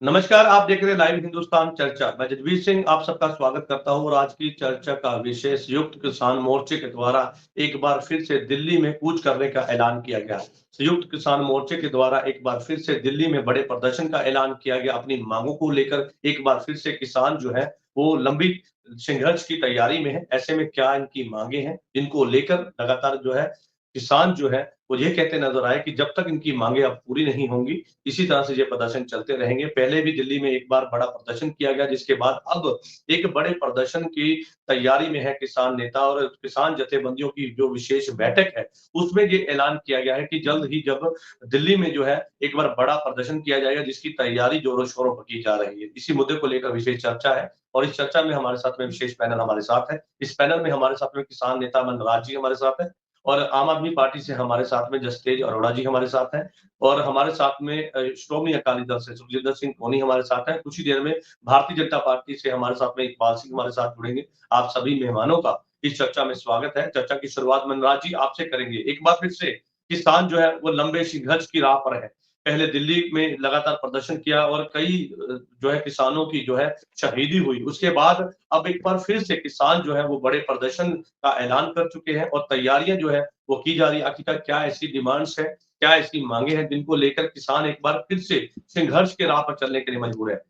नमस्कार, आप देख रहे हैं लाइव हिंदुस्तान चर्चा। मैं जगवीर सिंह आप सबका स्वागत करता हूं और आज की चर्चा का विषय संयुक्त किसान मोर्चे के द्वारा एक बार फिर से दिल्ली में कूच करने का ऐलान किया गया। संयुक्त किसान मोर्चे के द्वारा एक बार फिर से दिल्ली में बड़े प्रदर्शन का ऐलान किया गया। अपनी मांगों को लेकर एक बार फिर से किसान जो है वो लंबी संघर्ष की तैयारी में है। ऐसे में क्या इनकी मांगे हैं, जिनको लेकर लगातार जो है किसान जो है वो ये कहते नजर आए कि जब तक इनकी मांगे अब पूरी नहीं होंगी, इसी तरह से ये प्रदर्शन चलते रहेंगे। पहले भी दिल्ली में एक बार बड़ा प्रदर्शन किया गया, जिसके बाद अब एक बड़े प्रदर्शन की तैयारी में है किसान नेता और किसान जथेबंदियों की जो विशेष बैठक है, उसमें ये ऐलान किया गया है कि जल्द ही जब दिल्ली में जो है एक बार बड़ा प्रदर्शन किया जाएगा, जिसकी तैयारी जोरों-शोरों पर की जा रही है। इसी मुद्दे को लेकर विशेष चर्चा है और इस चर्चा में हमारे साथ में विशेष पैनल हमारे साथ है। इस पैनल में हमारे साथ में किसान नेता मनराज जी हमारे साथ हैं और आम आदमी पार्टी से हमारे साथ में जसतेज अरोड़ा जी हमारे साथ हैं और हमारे साथ में श्रोमणी अकाली दल से सुखजिंदर सिंह कोनी हमारे साथ हैं। कुछ ही देर में भारतीय जनता पार्टी से हमारे साथ में इकबाल सिंह हमारे साथ जुड़ेंगे। आप सभी मेहमानों का इस चर्चा में स्वागत है। चर्चा की शुरुआत मनराज जी आपसे करेंगे। एक बार फिर से किसान जो है वो लंबे संघर्ष की राह पर है। पहले दिल्ली में लगातार प्रदर्शन किया और कई जो है किसानों की जो है शहीदी हुई। उसके बाद अब एक बार फिर से किसान जो है वो बड़े प्रदर्शन का ऐलान कर चुके हैं और तैयारियां जो है वो की जा रही है। आखिरकार क्या ऐसी डिमांड्स है, क्या ऐसी मांगे हैं जिनको लेकर किसान एक बार फिर से संघर्ष के राह पर चलने के लिए मजबूर है?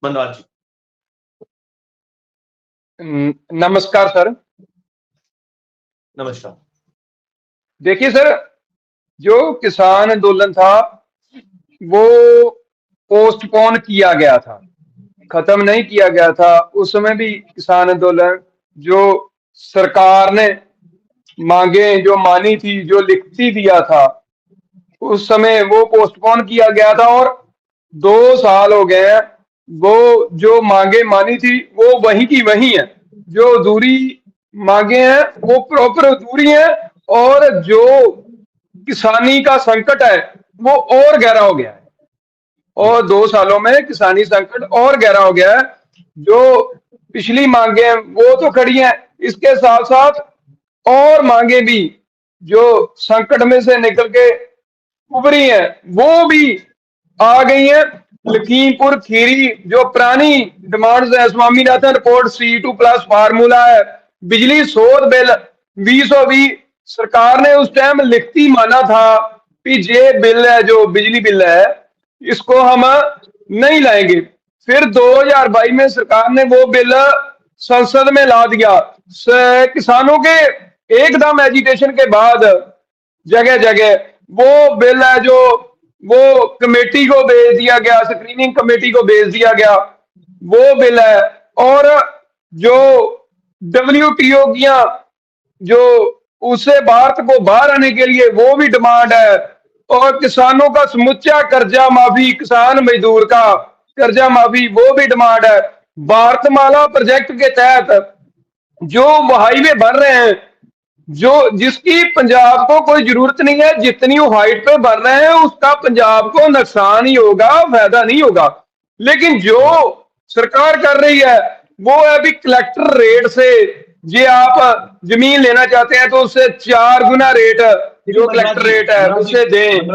मनराज जी। नमस्कार सर। नमस्कार। देखिए सर, जो किसान आंदोलन था वो पोस्टपोन किया गया था, खत्म नहीं किया गया था। उस समय भी किसान आंदोलन जो सरकार ने मांगे जो मानी थी, जो लिखती दिया था, उस समय वो पोस्टपोन किया गया था और 2 साल हो गए हैं। वो जो मांगे मानी थी वो वही की वही है। जो अधूरी मांगे हैं वो प्रॉपर अधूरी है और जो किसानी का संकट है वो और गहरा हो गया है। और 2 सालों में किसानी संकट और गहरा हो गया है। जो पिछली मांगे हैं वो तो खड़ी हैं, इसके साथ साथ और मांगे भी जो संकट में से निकल के उभरी है वो भी आ गई है। लखीमपुर खीरी जो पुरानी डिमांड्स है, स्वामीनाथन रिपोर्ट, C2+ फार्मूला है, बिजली शोध बिल 2020 सरकार ने उस टाइम लिखती माना था कि ये बिल है, जो बिजली बिल है, इसको हम नहीं लाएंगे। फिर 2022 में सरकार ने वो बिल संसद में ला दिया। किसानों के एकदम एजिटेशन के बाद जगह जगह वो बिल है जो वो कमेटी को भेज दिया गया, स्क्रीनिंग कमेटी को भेज दिया गया, वो बिल है। और जो WTO की जो उससे भारत को बाहर आने के लिए वो भी डिमांड है। और किसानों का समुच्चा कर्जा माफी, किसान मजदूर का कर्जा माफी, वो भी डिमांड है। भारतमाला प्रोजेक्ट के तहत जो हाईवे बन रहे हैं, जो जिसकी पंजाब को कोई जरूरत नहीं है, जितनी वो हाइट पे बढ़ रहे हैं उसका पंजाब को नुकसान ही होगा, फायदा नहीं होगा। लेकिन जो सरकार कर रही है वो है भी कलेक्टर रेट से, जे आप जमीन लेना चाहते हैं तो उससे 4 गुना रेट जो कलेक्टर रेट है उसे दें।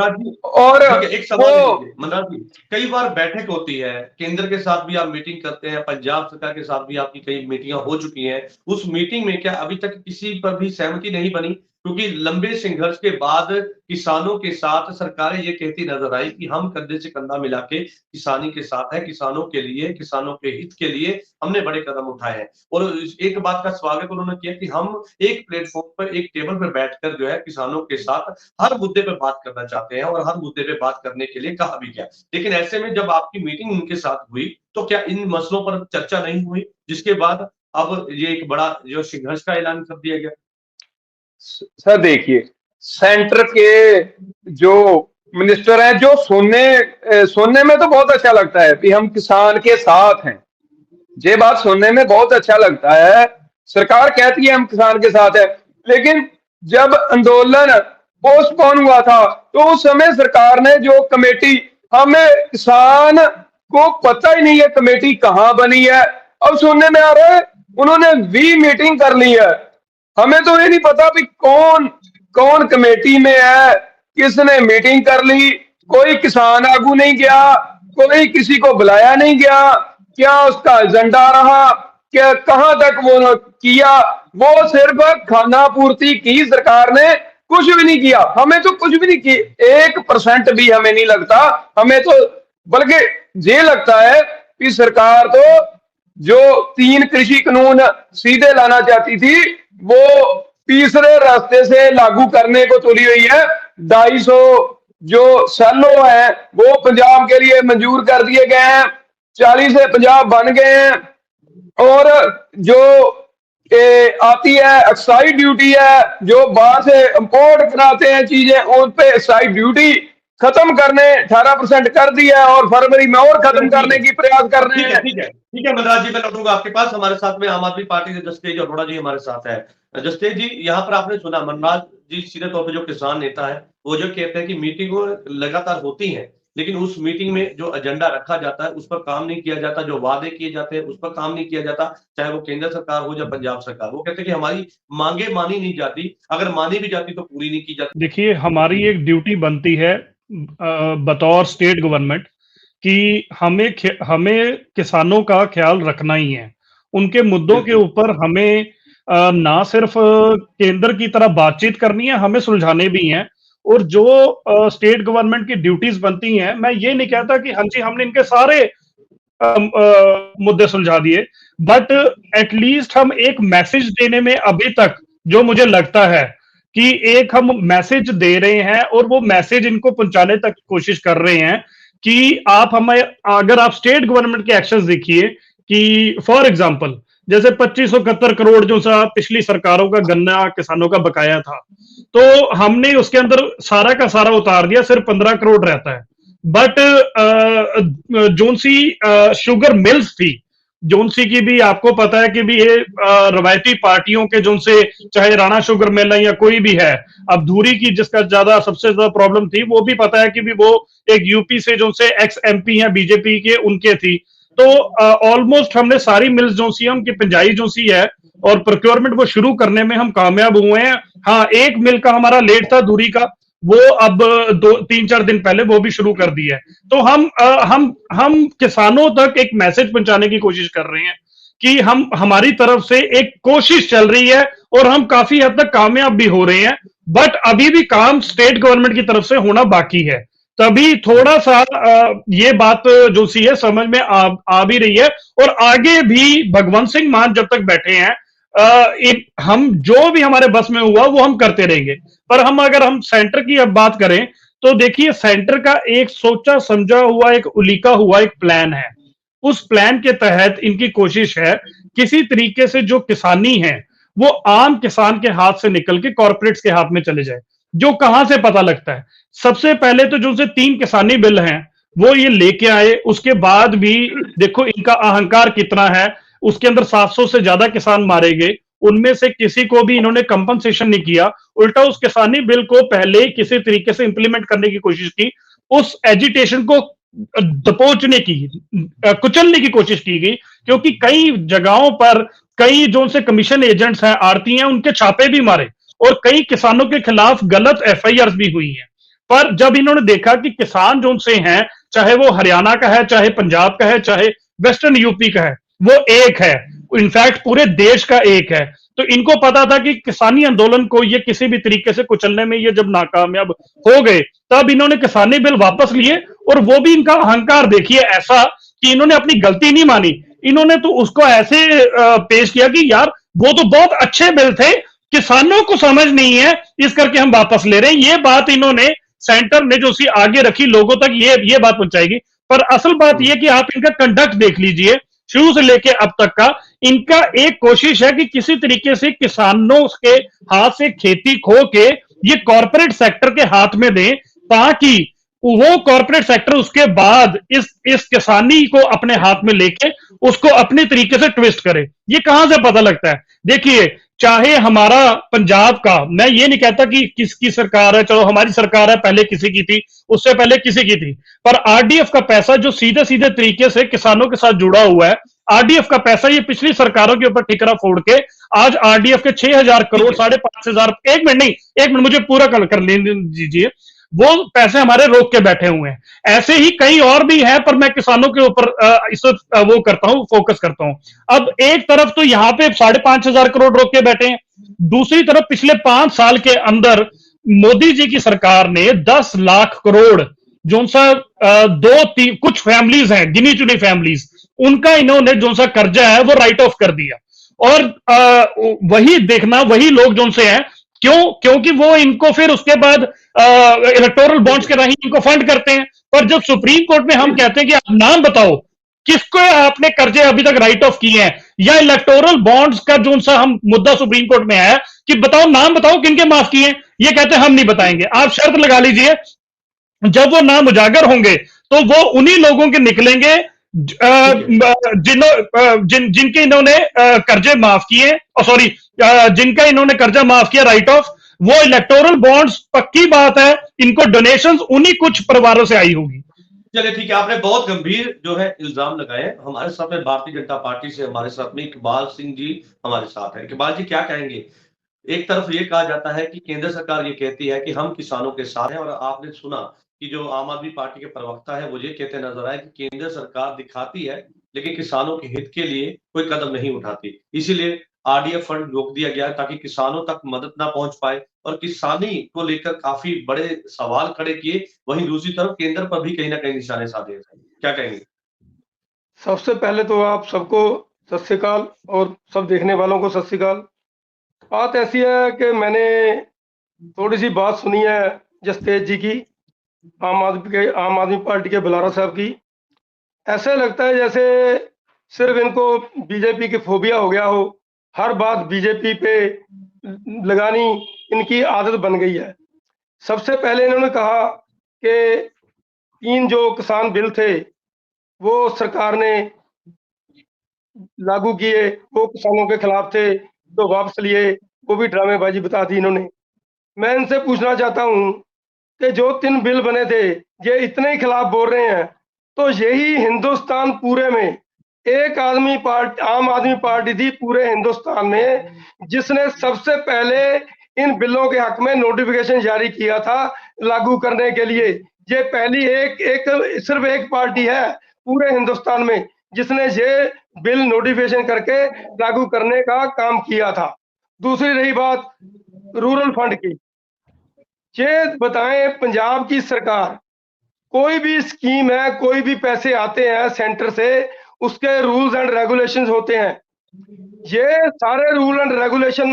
और एक सवाल मनराज जी, कई बार बैठक होती है, केंद्र के साथ भी आप मीटिंग करते हैं, पंजाब सरकार के साथ भी आपकी कई मीटिंगें हो चुकी हैं। उस मीटिंग में क्या अभी तक किसी पर भी सहमति नहीं बनी? क्योंकि लंबे संघर्ष के बाद किसानों के साथ सरकारें ये कहती नजर आई कि हम कंधे से कंधा मिला के किसानी के साथ है, किसानों के लिए, किसानों के हित के लिए हमने बड़े कदम उठाए हैं। और एक बात का स्वागत उन्होंने किया कि हम एक प्लेटफॉर्म पर, एक टेबल पर बैठकर जो है किसानों के साथ हर मुद्दे पर बात करना चाहते हैं और हर मुद्दे पे बात करने के लिए कहा भी गया। लेकिन ऐसे में जब आपकी मीटिंग उनके साथ हुई तो क्या इन मसलों पर चर्चा नहीं हुई, जिसके बाद अब ये एक बड़ा जो संघर्ष का ऐलान कर दिया गया? सर देखिए, सेंटर के जो मिनिस्टर हैं, जो सुनने में तो बहुत अच्छा लगता है कि हम किसान के साथ हैं, ये बात सुनने में बहुत अच्छा लगता है। सरकार कहती है हम किसान के साथ है, लेकिन जब आंदोलन पोस्टपोन हुआ था तो उस समय सरकार ने जो कमेटी, हमें किसान को पता ही नहीं है कमेटी कहां बनी है। अब सुनने में आ रहा है उन्होंने भी मीटिंग कर ली है। हमें तो ये नहीं पता भी कौन कौन कमेटी में है, किसने मीटिंग कर ली। कोई किसान आगू नहीं गया, कोई किसी को बुलाया नहीं गया, क्या उसका एजेंडा रहा, क्या कहां तक वो किया, वो सिर्फ खाना पूर्ति की सरकार ने, कुछ भी नहीं किया। हमें तो कुछ भी नहीं की, 1% भी हमें नहीं लगता। हमें तो बल्कि ये लगता है कि सरकार तो जो 3 कृषि कानून सीधे लाना चाहती थी, वो तीसरे रास्ते से लागू करने को तुली हुई है। 250 जो सैलो है वो पंजाब के लिए मंजूर कर दिए गए हैं, 40 से 50 बन गए हैं। और जो आती है एक्साइड ड्यूटी है, जो बाहर से इंपोर्ट कराते हैं चीजें, उन पे एक्साइड ड्यूटी खत्म करने 18% कर दिया है, और फरवरी में और खत्म करने की प्रयास कर रहे हैं। ठीक है मनराज जी, मैं लौटूंगा आपके पास। हमारे साथ में आम आदमी पार्टी के जसतेज अरोड़ा जी हमारे साथ है। जसतेज जी, यहाँ पर आपने सुना मनराज जी सीधे तौर पर जो किसान नेता है वो जो कहते हैं कि मीटिंगें लगातार होती हैं, लेकिन उस मीटिंग में जो एजेंडा रखा जाता है उस पर काम नहीं किया जाता, जो वादे किए जाते हैं उस पर काम नहीं किया जाता, चाहे वो केंद्र सरकार हो या पंजाब सरकार। वो कहते हैं कि हमारी मांगे मानी नहीं जाती, अगर मानी भी जाती तो पूरी नहीं की जाती। देखिए, हमारी एक ड्यूटी बनती है बतौर स्टेट गवर्नमेंट कि हमें किसानों का ख्याल रखना ही है। उनके मुद्दों के ऊपर हमें ना सिर्फ केंद्र की तरह बातचीत करनी है, हमें सुलझाने भी हैं। और जो स्टेट गवर्नमेंट की ड्यूटीज बनती हैं, मैं ये नहीं कहता कि हाँ जी हमने इनके सारे मुद्दे सुलझा दिए, बट एटलीस्ट हम एक मैसेज देने में अभी तक जो मुझे लगता है कि एक हम मैसेज दे रहे हैं और वो मैसेज इनको पहुंचाने तक कोशिश कर रहे हैं कि आप हमें, अगर आप स्टेट गवर्नमेंट के एक्शंस देखिए कि फॉर एग्जांपल जैसे 2571 करोड़ जो सा पिछली सरकारों का गन्ना किसानों का बकाया था, तो हमने उसके अंदर सारा का सारा उतार दिया, सिर्फ 15 करोड़ रहता है। But zone C sugar mills थी, जोन सी की भी आपको पता है कि भी ये रवायती पार्टियों के जोन से, चाहे राणा शुगर मिल है या कोई भी है, अब धूरी की जिसका ज्यादा सबसे ज्यादा प्रॉब्लम थी, वो भी पता है कि भी वो एक यूपी से जो से एक्स एमपी हैं बीजेपी के, उनके थी। तो ऑलमोस्ट हमने सारी मिल्स जो सी हम की पिंजाई जो सी है और प्रोक्योरमेंट वो शुरू करने में हम कामयाब हुए हैं। हाँ, एक मिल का हमारा लेट था धूरी का, वो अब 2-3-4 दिन पहले वो भी शुरू कर दी है। तो हम किसानों तक एक मैसेज पहुंचाने की कोशिश कर रहे हैं कि हमारी तरफ से एक कोशिश चल रही है और हम काफी हद तक कामयाब भी हो रहे हैं, बट अभी भी काम स्टेट गवर्नमेंट की तरफ से होना बाकी है। तभी थोड़ा सा ये बात जो सी है समझ में आ भी रही है। और आगे भी भगवंत सिंह मान जब तक बैठे हैं, हम जो भी हमारे बस में हुआ वो हम करते रहेंगे। पर अगर हम सेंटर की अब बात करें तो देखिए, सेंटर का एक सोचा समझा हुआ, एक उलीका हुआ एक प्लान है। उस प्लान के तहत इनकी कोशिश है किसी तरीके से जो किसानी है वो आम किसान के हाथ से निकल के कॉर्पोरेट्स के हाथ में चले जाए। जो कहां से पता लगता है, सबसे पहले तो जो से 3 किसानी बिल हैं वो ये लेके आए, उसके बाद भी देखो इनका अहंकार कितना है। उसके अंदर 700 से ज्यादा किसान मारे गए, उनमें से किसी को भी इन्होंने कंपनसेशन नहीं किया, उल्टा उस किसानी बिल को पहले किसी तरीके से इंप्लीमेंट करने की कोशिश की, उस एजिटेशन को दबोचने की, कुचलने की कोशिश की गई। क्योंकि कई जगहों पर कई जो से कमीशन एजेंट्स हैं, आड़ती हैं, उनके छापे भी मारे और कई किसानों के खिलाफ गलत एफआईआर भी हुई हैं। पर जब इन्होंने देखा कि किसान जो से हैं, चाहे वो हरियाणा का है, चाहे पंजाब का है, चाहे वेस्टर्न यूपी का है, वो एक है, इनफैक्ट पूरे देश का एक है। तो इनको पता था कि किसानी आंदोलन को ये किसी भी तरीके से कुचलने में ये जब नाकामयाब हो गए, तब इन्होंने किसानी बिल वापस लिए। और वो भी इनका अहंकार देखिए ऐसा कि इन्होंने अपनी गलती नहीं मानी, इन्होंने तो उसको ऐसे पेश किया कि यार वो तो बहुत अच्छे बिल थे, किसानों को समझ नहीं है, इस करके हम वापस ले रहे हैं। ये बात इन्होंने सेंटर ने जो सी आगे रखी, लोगों तक ये बात पहुंचाएगी। पर असल बात यह कि आप इनका कंडक्ट देख लीजिए, शुरू से लेके अब तक का इनका एक कोशिश है कि किसी तरीके से किसानों के हाथ से खेती खो के ये कॉर्पोरेट सेक्टर के हाथ में दें, ताकि वो कॉर्पोरेट सेक्टर उसके बाद इस किसानी को अपने हाथ में लेके उसको अपने तरीके से ट्विस्ट करे। ये कहां से पता लगता है? देखिए, चाहे हमारा पंजाब का, मैं ये नहीं कहता कि किसकी सरकार है, चलो हमारी सरकार है, पहले किसी की थी, उससे पहले किसी की थी, पर आरडीएफ का पैसा जो सीधे सीधे तरीके से किसानों के साथ जुड़ा हुआ है, आरडीएफ का पैसा ये पिछली सरकारों के ऊपर ठिकरा फोड़ के आज आरडीएफ के 6000 करोड़, 5500, एक मिनट मुझे पूरा कर लेने दीजिए, वो पैसे हमारे रोक के बैठे हुए हैं। ऐसे ही कई और भी हैं, पर मैं किसानों के ऊपर वो करता हूं, फोकस करता हूं। अब एक तरफ तो यहाँ पे 5,500 करोड़ रोक के बैठे हैं, दूसरी तरफ पिछले 5 साल के अंदर मोदी जी की सरकार ने 10 लाख करोड़ जो सा दो तीन कुछ फैमिलीज हैं, गिनी चुनी फैमिलीज, उनका इन्होंने जो सा कर्जा है वो राइट ऑफ कर दिया। और वही देखना, वही लोग जो से हैं, क्योंकि वो इनको फिर उसके बाद इलेक्टोरल बॉन्ड्स के राही इनको फंड करते हैं। पर जब सुप्रीम कोर्ट में हम कहते हैं कि आप नाम बताओ किसको आपने कर्जे अभी तक राइट ऑफ किए हैं, या इलेक्टोरल बॉन्ड्स का जो सा हम मुद्दा सुप्रीम कोर्ट में है कि बताओ, नाम बताओ किनके माफ किए, ये कहते हैं हम नहीं बताएंगे। आप शर्त लगा लीजिए, जब वो नाम उजागर होंगे तो वो उन्हीं लोगों के निकलेंगे जिनके इन्होंने कर्जे माफ किए, सॉरी, जिनका इन्होंने कर्जा माफ किया राइट ऑफ, वो इलेक्टोरल बॉन्ड्स, पक्की बात है इनको डोनेशंस उन्हीं कुछ परिवारों से आई होगी। चलिए ठीक है, आपने बहुत गंभीर जो है इल्जाम लगाए। हमारे साथ में भारतीय जनता पार्टी से हमारे साथ में इकबाल सिंह जी हमारे साथ है। इकबाल जी, क्या कहेंगे? एक तरफ ये कहा जाता है कि केंद्र सरकार ये कहती है कि हम किसानों के साथ हैं, और आपने सुना कि जो आम आदमी पार्टी के प्रवक्ता है वो ये कहते नजर आए कि केंद्र सरकार दिखाती है लेकिन किसानों के हित के लिए कोई कदम नहीं उठाती, इसीलिए आरडीएफ फंड रोक दिया गया ताकि किसानों तक मदद ना पहुंच पाए, और किसानी को लेकर काफी बड़े सवाल खड़े किए। वहीं दूसरी तरफ केंद्र पर भी कहीं ना कहीं निशाने साधे। क्या कहेंगे? सबसे पहले तो आप सबको सत श्री अकाल और सब देखने वालों को सत श्री अकाल। बात ऐसी है कि मैंने थोड़ी सी बात सुनी है जसतेज जी की, आम आदमी पार्टी के बुलारा साहब की। ऐसे लगता है जैसे सिर्फ इनको बीजेपी की फोबिया हो गया हो, हर बात बीजेपी पे लगानी इनकी आदत बन गई है। सबसे पहले इन्होंने कहा कि 3 जो किसान बिल थे वो सरकार ने लागू किए, वो किसानों के खिलाफ थे, तो वापस लिए, वो भी ड्रामेबाजी बता दी इन्होंने। मैं इनसे पूछना चाहता हूँ कि जो 3 बिल बने थे, ये इतने ही खिलाफ बोल रहे हैं, तो यही हिंदुस्तान पूरे में एक आम आदमी पार्टी थी पूरे हिंदुस्तान में जिसने सबसे पहले इन बिलों के हक में नोटिफिकेशन जारी किया था लागू करने के लिए। ये पहली सिर्फ एक पार्टी है पूरे हिंदुस्तान में जिसने ये बिल नोटिफिकेशन करके लागू करने का काम किया था। दूसरी रही बात रूरल फंड की, ये बताएं पंजाब की सरकार, कोई भी स्कीम है, कोई भी पैसे आते हैं सेंटर से, उसके रूल्स एंड रेगुलेशंस होते हैं। ये सारे रूल एंड रेगुलेशन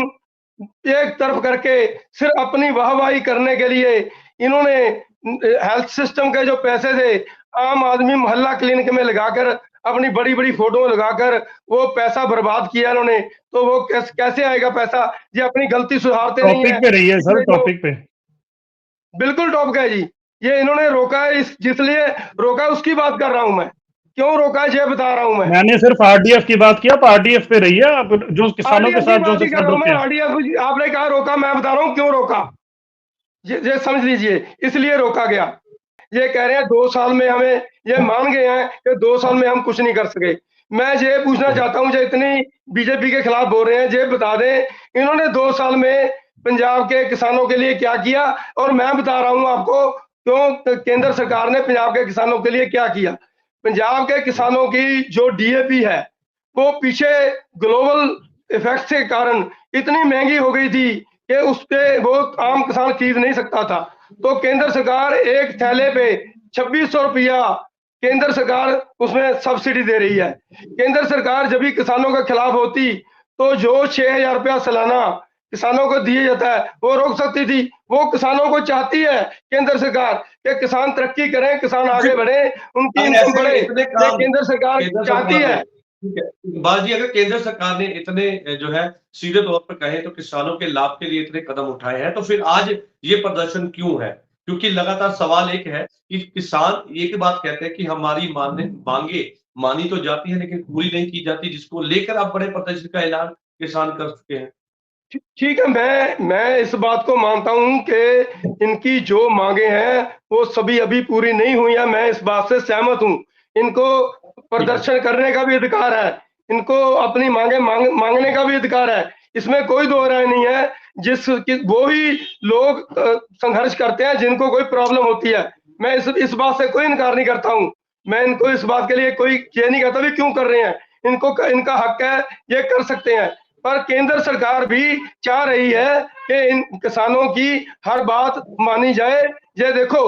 एक तरफ करके सिर्फ अपनी वाहवाही करने के लिए इन्होंने हेल्थ सिस्टम के जो पैसे थे आम आदमी मोहल्ला क्लिनिक में लगाकर अपनी बड़ी बड़ी फोटो लगाकर वो पैसा बर्बाद किया इन्होंने। तो वो कैसे आएगा पैसा? ये अपनी गलती सुधारते नहीं है। टॉपिक पे रही है सर, टॉपिक पे बिल्कुल टॉपिक है जी। ये इन्होंने रोका है, जिसलिए रोका उसकी बात कर रहा हूं मैं, क्यों रोका ये बता रहा हूं मैं। मैंने सिर्फ आरडीएफ की बात किया, आरडीएफ पे रही है आप, जो किसानों के साथ जो आरडीएफ आपने कहा रोका, मैं बता रहा हूं क्यों रोका, ये समझ लीजिए। इसलिए रोका गया। ये कह रहे हैं 2 साल में हमें, ये मान गए हैं कि 2 साल में हम कुछ नहीं कर सके। मैं ये पूछना चाहता हूं, जो इतनी बीजेपी के खिलाफ बोल रहे हैं, ये बता दें इन्होंने 2 साल में पंजाब के किसानों के लिए क्या किया। और मैं बता रहा हूं आपको क्यों केंद्र सरकार ने पंजाब के किसानों के लिए क्या किया। पंजाब के किसानों की जो डीएपी है वो पीछे ग्लोबल इफेक्ट के कारण इतनी महंगी हो गई थी कि उसके वो आम किसान खरीद नहीं सकता था। तो केंद्र सरकार एक थैले पे 2600 रुपया केंद्र सरकार उसमें सब्सिडी दे रही है। केंद्र सरकार जब भी किसानों के खिलाफ होती तो जो 6000 रुपया सालाना किसानों को दिया जाता है वो रोक सकती थी। वो किसानों को चाहती है केंद्र सरकार कि किसान तरक्की करें, किसान आगे बढ़े, उनकी इनकम बढ़े, केंद्र सरकार चाहती है। बाजी, अगर केंद्र सरकार ने इतने जो है सीधे तौर पर कहे तो किसानों के लाभ के लिए इतने कदम उठाए हैं, तो फिर आज ये प्रदर्शन क्यों है? क्योंकि लगातार सवाल एक है कि किसान एक बात कहते हैं कि हमारी मांगे मानी तो जाती है लेकिन पूरी नहीं की जाती, जिसको लेकर आप बड़े प्रदर्शन का ऐलान किसान कर चुके हैं। ठीक है, मैं इस बात को मानता हूं कि इनकी जो मांगे हैं वो सभी अभी पूरी नहीं हुई है। मैं इस बात से सहमत हूं। इनको प्रदर्शन करने का भी अधिकार है, इनको अपनी मांगने का भी अधिकार है। इसमें कोई दो राय नहीं है। वो ही लोग संघर्ष करते हैं जिनको कोई प्रॉब्लम होती है। मैं इस बात से कोई इनकार नहीं करता हूँ। मैं इनको इस बात के लिए कोई ये नहीं कहता भी क्यों कर रहे हैं, इनका हक है, ये कर सकते हैं। पर केंद्र सरकार भी चाह रही है कि इन किसानों की हर बात मानी जाए। ये देखो,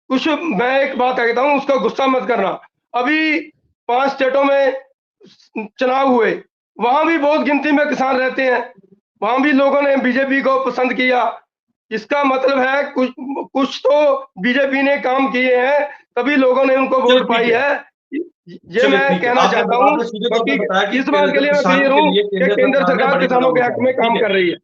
मैं एक बात कहता हूँ, उसका गुस्सा मत करना। अभी 5 स्टेटों में चुनाव हुए, वहां भी बहुत गिनती में किसान रहते हैं, वहां भी लोगों ने बीजेपी को पसंद किया। इसका मतलब है कुछ तो बीजेपी ने काम किए हैं, तभी लोगों ने उनको वोट पाई है। ये मैं कहना चाहता हूँ। बाकी इस बात के लिए मैं क्लियर हूँ कि केंद्र सरकार किसानों के हक में काम कर रही है।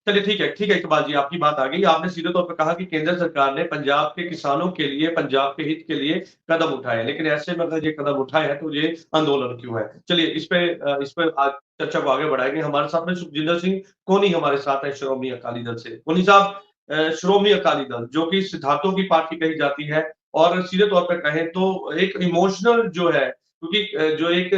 चलिए ठीक है इकबाल जी, आपकी बात आ गई। आपने सीधे तौर पर कहा कि केंद्र सरकार ने पंजाब के किसानों के लिए, पंजाब के हित के लिए कदम उठाए, लेकिन ऐसे में अगर ये कदम उठाए हैं तो ये आंदोलन क्यों है? चलिए इस पे आज चर्चा को आगे बढ़ाएंगे। हमारे साथ में सुखजिंदर सिंह कोनी हमारे साथ है श्रोमणी अकाली दल से। कोनी साहब, श्रोमणी अकाली दल जो कि सिद्धांतों की पार्टी कही जाती है और सीधे तौर पर कहें तो एक इमोशनल जो है, क्योंकि जो एक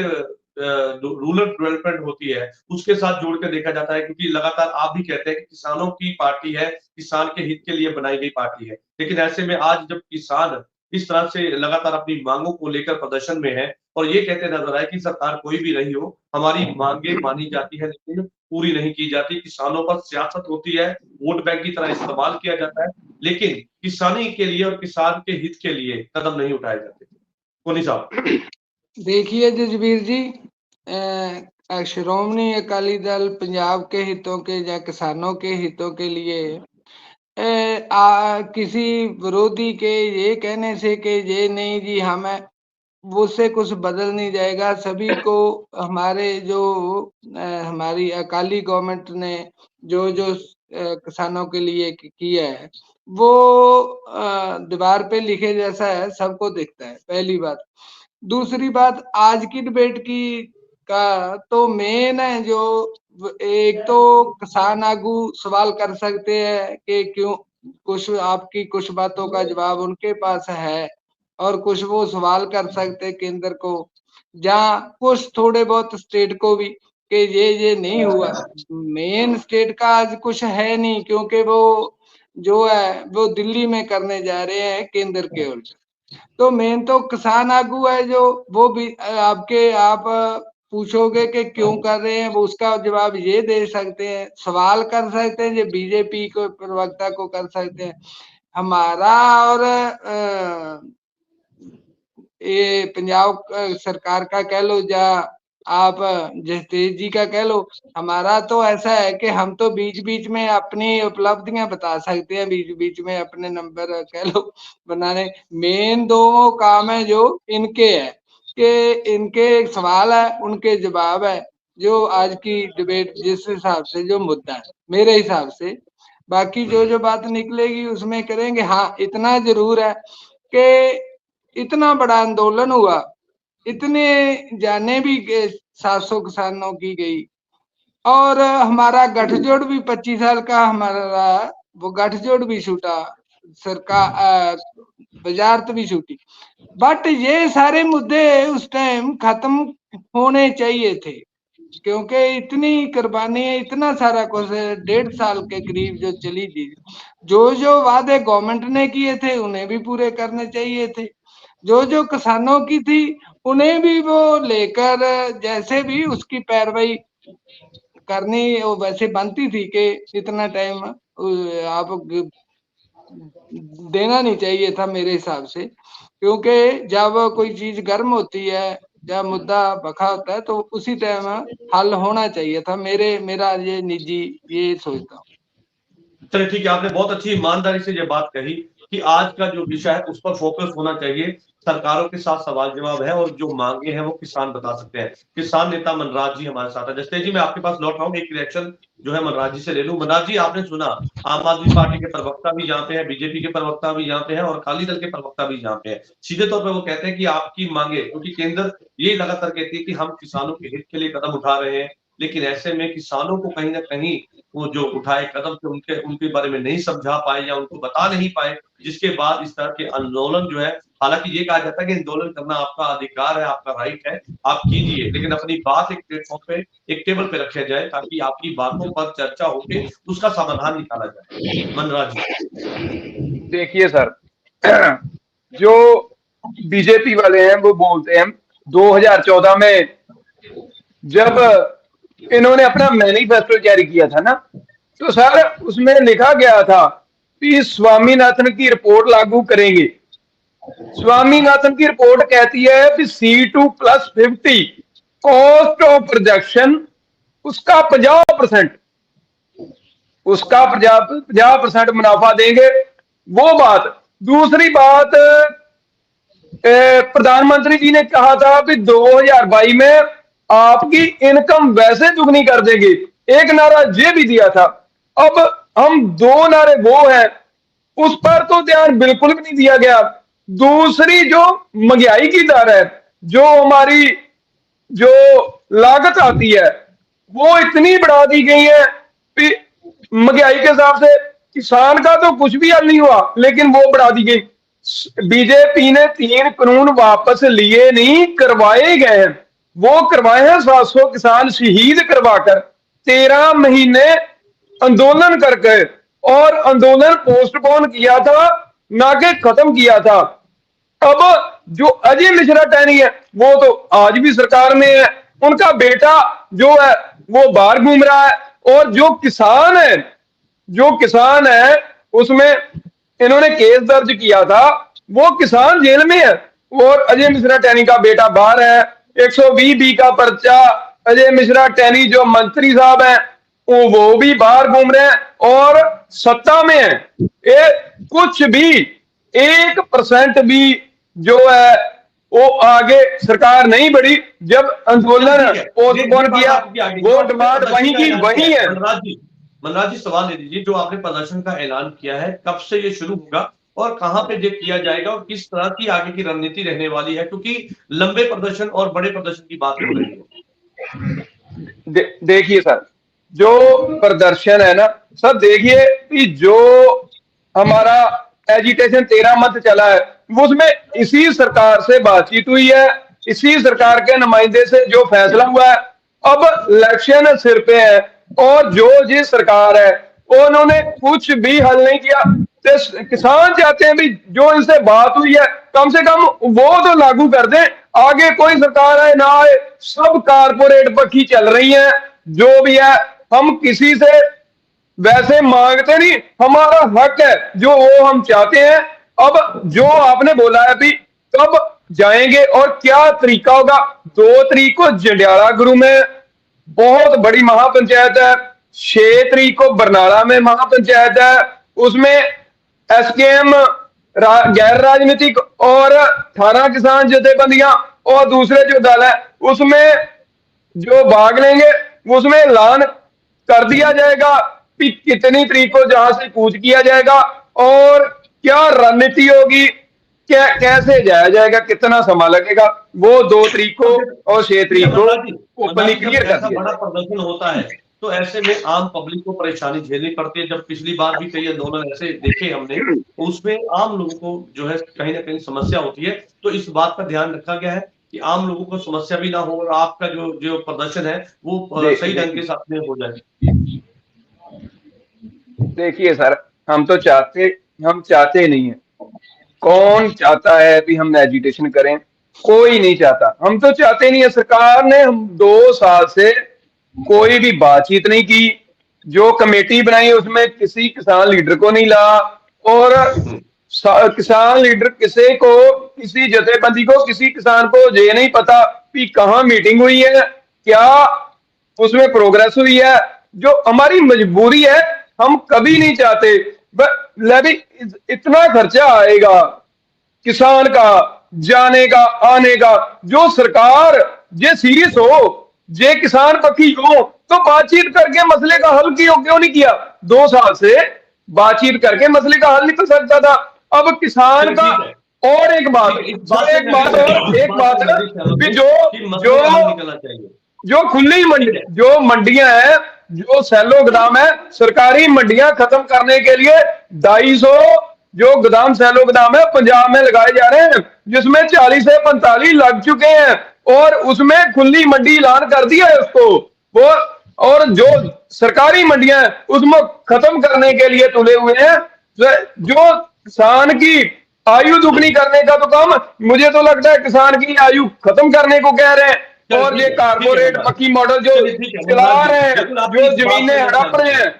रूरल डेवलपमेंट होती है उसके साथ जोड़ कर देखा जाता है, क्योंकि लगातार आप भी कहते हैं कि किसानों की पार्टी है, किसान के हित के लिए बनाई गई पार्टी है। लेकिन ऐसे में आज जब किसान इस तरह से लगातार अपनी मांगों को लेकर प्रदर्शन में है और ये कहते नजर आए कि सरकार कोई भी रही हो, हमारी मांगे मानी जाती है लेकिन पूरी नहीं की जाती, किसानों पर सियासत होती है, वोट बैंक की तरह इस्तेमाल किया जाता है, लेकिन किसानी के लिए और किसान के हित के लिए कदम नहीं उठाए जाते। कोनी साहब। देखिए जसबीर जी, श्रोमणी अकाली दल पंजाब के हितों के या किसानों के हितों के लिए किसी विरोधी के ये कहने से कि ये नहीं जी हमें, उससे कुछ बदल नहीं जाएगा। सभी को हमारे जो हमारी अकाली गवर्नमेंट ने जो किसानों के लिए किया है वो दीवार पे लिखे जैसा है, सबको दिखता है, पहली बात। दूसरी बात, आज की डिबेट का तो मेन है जो एक तो किसान आगू सवाल कर सकते हैं कि क्यों, कुछ आपकी कुछ बातों का जवाब उनके पास है और कुछ वो सवाल कर सकते केंद्र को, जहाँ कुछ थोड़े बहुत स्टेट को भी कि ये नहीं हुआ। मेन स्टेट का आज कुछ है नहीं, क्योंकि वो जो है वो दिल्ली में करने जा रहे हैं केंद्र के उल्टे। तो मेन तो किसान आगू है जो, वो भी आप पूछोगे कि क्यों कर रहे हैं, वो उसका जवाब ये दे सकते हैं, सवाल कर सकते हैं, जो बीजेपी को प्रवक्ता को कर सकते हैं। हमारा और ये पंजाब सरकार का कह लो या आप जसतेज जी का कह लो, हमारा तो ऐसा है कि हम तो बीच बीच में अपनी उपलब्धियां बता सकते हैं, बीच बीच में अपने नंबर कह लो बनाने। मेन दो काम है जो इनके है कि इनके एक सवाल है, उनके जवाब है, जो आज की डिबेट जिस हिसाब से जो मुद्दा है मेरे हिसाब से। बाकी जो बात निकलेगी उसमें करेंगे। हाँ, इतना जरूर है कि इतना बड़ा आंदोलन हुआ, इतने जाने भी 700 किसानों की गई, और हमारा गठजोड़ भी 25 साल का हमारा वो गठजोड़ भी छूटा, सरकार वजारत भी छूटी। बट ये सारे मुद्दे उस टाइम खत्म होने चाहिए थे, क्योंकि इतनी कुर्बानी है, इतना सारा कुछ 1.5 साल के करीब जो चली थी, जो वादे गवर्नमेंट ने किए थे उन्हें भी पूरे करने चाहिए थे, जो किसानों की थी उन्हें भी वो लेकर जैसे भी उसकी पैरवाई करनी वैसे बनती थी कि इतना टाइम आप देना नहीं चाहिए था मेरे हिसाब से, क्योंकि जब कोई चीज गर्म होती है, जब मुद्दा बखा होता है तो उसी टाइम हल होना चाहिए था। मेरा ये निजी ये सोचता हूँ। चलिए ठीक है, आपने बहुत अच्छी ईमानदारी से ये बात कही कि आज का जो विषय है उस पर फोकस होना चाहिए। सरकारों के साथ सवाल जवाब है और जो मांगे हैं वो किसान बता सकते हैं। किसान नेता मनराज जी हमारे साथ है। जसतेज जी, मैं आपके पास लौट रहा हूँ, एक रिएक्शन जो है मनराज जी से ले लूं। मनराज जी, आपने सुना आम आदमी पार्टी के प्रवक्ता भी यहाँ पे हैं, बीजेपी के प्रवक्ता भी यहाँ पे हैं और अकाली दल के प्रवक्ता भी यहाँ पे हैं। सीधे तौर पर वो कहते हैं कि आपकी मांगे, क्योंकि केंद्र ये लगातार कहती है कि हम किसानों के हित के लिए कदम उठा रहे हैं, लेकिन ऐसे में किसानों को कहीं ना कहीं वो जो उठाए कदम थे उनके उनके बारे में नहीं समझा पाए या उनको बता नहीं पाए, जिसके बाद इस तरह के आंदोलन जो है, हालांकि ये कहा जाता है कि आंदोलन करना आपका अधिकार है, आपका राइट है, आप कीजिए, लेकिन अपनी बात एक प्लेटफॉर्म पे, एक टेबल पे रखा जाए ताकि आपकी बातों पर चर्चा होके उसका समाधान निकाला जाए। मनराज जी। देखिए सर, जो बीजेपी वाले हैं वो बोलते हैं 2014 में जब इन्होंने अपना मैनिफेस्टो जारी किया था ना, तो सर उसमें लिखा गया था कि स्वामीनाथन की रिपोर्ट लागू करेंगे। स्वामीनाथन की रिपोर्ट कहती है कि C2+50 कॉस्ट ऑफ प्रोडक्शन उसका 50%, उसका 50% मुनाफा देंगे। वो बात। दूसरी बात, प्रधानमंत्री जी ने कहा था कि 2022 में आपकी इनकम वैसे दुगनी कर देंगे। एक नारा ये भी दिया था। अब हम दो नारे वो हैं, उस पर तो ध्यान बिल्कुल भी नहीं दिया गया। दूसरी जो महंगाई की दर है, जो हमारी जो लागत आती है, वो इतनी बढ़ा दी गई है कि महंगाई के हिसाब से किसान का तो कुछ भी हल नहीं हुआ, लेकिन वो बढ़ा दी गई। बीजेपी ने 3 कानून वापस लिए नहीं, करवाए गए हैं। वो करवाए हैं 700 किसान शहीद करवाकर, 13 महीने आंदोलन करके, और आंदोलन पोस्टपोन किया था, ना कि खत्म किया था। अब जो अजय मिश्रा टहनी है वो तो आज भी सरकार में है, उनका बेटा जो है वो बाहर घूम रहा है, और जो किसान है उसमें इन्होंने केस दर्ज किया था, वो किसान जेल में है, और अजय मिश्रा टहनी का बेटा बाहर है। 120B का पर्चा, अजय मिश्रा टहनी जो मंत्री साहब हैं वो भी बाहर घूम रहे हैं और सत्ता में है। कुछ भी 1% भी जो है वो आगे सरकार नहीं बढ़ी। जब आंदोलन पोस्टपोन किया, वो डिमांड वहीं की वहीं है। मनराज जी, सवाल दे दीजिए, जो आपने प्रदर्शन का ऐलान किया है, कब से ये शुरू होगा और कहां पे ये किया जाएगा और किस तरह की आगे की रणनीति रहने वाली है, क्योंकि लंबे प्रदर्शन और बड़े प्रदर्शन की बात हो रही है। देखिए सर, जो प्रदर्शन है ना सर, देखिए कि जो हमारा एजिटेशन 13 मंथ चला है, उसमें इसी सरकार से बातचीत हुई है, इसी सरकार के नुमाइंदे से जो फैसला हुआ है। अब इलेक्शन सिर पे है, और जो जिस सरकार है उन्होंने कुछ भी हल नहीं किया। तो किसान चाहते हैं भी जो इनसे बात हुई है कम से कम वो तो लागू कर दें। आगे कोई सरकार आए ना आए, सब कारपोरेट पक्की चल रही है। जो भी है, हम किसी से वैसे मांगते नहीं, हमारा हक है जो वो हम चाहते हैं। अब जो आपने बोला है भी कब जाएंगे और क्या तरीका होगा, 2 तारीख को जंडियाला गुरु में बहुत बड़ी महापंचायत है, 6 तारीख को बरनाला में महापंचायत है, उसमें SKM गैर राजनीतिक और 18 किसान जथेबंदियां और दूसरे जो दल है उसमें जो भाग लेंगे, उसमें ऐलान कर दिया जाएगा कि कितनी तारीख को जहां से कूच किया जाएगा और क्या रणनीति होगी, क्या कैसे जाया जाएगा, कितना समय लगेगा, वो 2 तारीख को और 6 तारीख को ओपनली क्लियर कर दिया। बड़ा प्रदर्शन होता है तो ऐसे में आम पब्लिक को परेशानी झेलनी पड़ती है। जब पिछली बार भी कई आंदोलन ऐसे देखे हमने, उसमें आम लोगों को जो है कहीं ना कहीं समस्या होती है, तो इस बात का ध्यान रखा गया है कि आम लोगों को समस्या भी ना हो और आपका जो प्रदर्शन है वो सही ढंग के साथ में हो जाए। देखिए सर, हम चाहते नहीं है। कौन चाहता है भी हम एजिटेशन करें? कोई नहीं चाहता। हम तो चाहते नहीं है। सरकार ने हम 2 साल से कोई भी बातचीत नहीं की। जो कमेटी बनाई उसमें किसी किसान लीडर को नहीं ला, और किसान लीडर किसी जथेबंदी को, किसी किसान को ये नहीं पता कि कहाँ मीटिंग हुई है, क्या उसमें प्रोग्रेस हुई है। जो हमारी मजबूरी है, हम कभी नहीं चाहते इतना खर्चा आएगा किसान का जाने का आने का। जो सरकार ये सीरियस हो, जे किसान पक्षी हो, तो बातचीत करके मसले का हल क्यों नहीं किया? 2 साल से बातचीत करके मसले का हल नहीं कर सकता था। अब किसान का और एक बात जो खुली मंडी, जो मंडियां हैं, जो सैलो गोदाम है, सरकारी मंडियां खत्म करने के लिए 250 जो गोदाम सैलो गोदाम है पंजाब में लगाए जा रहे हैं, जिसमें 40 से 45 लग चुके हैं, और उसमें खुली मंडी ऐलान कर दिया है उसको वो। और जो सरकारी मंडियां हैं उसमें खत्म करने के लिए तुले हुए हैं। जो किसान की आयु दुगनी करने का तो काम, मुझे तो लगता है किसान की आयु खत्म करने को कह रहे हैं। और ये कारपोरेट पक्की मॉडल जो चला रहे हैं, जो जमीनें हड़प रहे हैं।